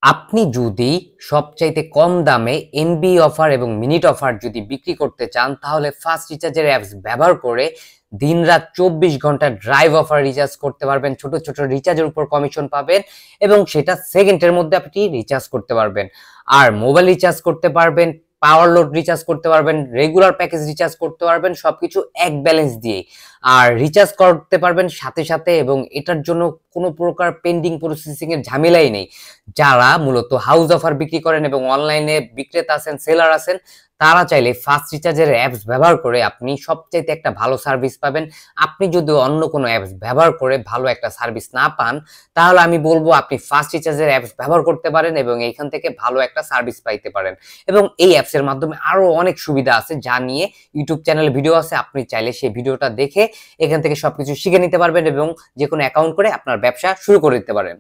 আপনি যদি সবচাইতে কম দামে এমবি অফার এবং মিনিট অফার যদি বিক্রি করতে চান, তাহলে ফাস্ট রিচার্জের অ্যাপস ব্যবহার করে দিনরাত ২৪ ঘন্টা ড্রাইভ অফার রিচার্জ করতে পারবেন। ছোট, ছোট রিচার্জের উপর কমিশন পাবেন এবং সেটা সেকেন্ডের মধ্যে আপনি রিচার্জ করতে পারবেন। আর মোবাইল রিচার্জ করতে পারবেন, পাওয়ার লোড রিচার্জ করতে পারবেন, রেগুলার প্যাকেজ রিচার্জ করতে পারবেন, সবকিছু এক ব্যালেন্স দিয়েই। আর রিচার্জ করতে পারবেন সাথে, সাথে এবং এটার জন্য কোনো প্রকার পেন্ডিং প্রসেসিং এর ঝামেলাই নেই। যারা মূলত হাউস অফার বিক্রি করেন এবং অনলাইনে বিক্রেতা আছেন, সেলার আছেন, তারা চাইলে ফাস্ট রিচার্জের অ্যাপস ব্যবহার করে আপনি সবচাইতে একটা ভালো সার্ভিস পাবেন। আপনি যদি অন্য কোনো অ্যাপস ব্যবহার করে ভালো একটা সার্ভিস না পান, তাহলে আমি বলবো আপনি ফাস্ট রিচার্জের অ্যাপস ব্যবহার করতে পারেন এবং এইখান থেকে ভালো একটা সার্ভিস পাইতে পারেন। এবং এই অ্যাপসের মাধ্যমে আরো অনেক সুবিধা আছে যা নিয়ে ইউটিউব চ্যানেলে ভিডিও আছে। আপনি চাইলে সেই ভিডিওটা দেখে এখান থেকে সবকিছু শিখে নিতে পারবেন এবং যেকোনো অ্যাকাউন্ট করে আপনার ব্যবসা শুরু করে দিতে পারেন।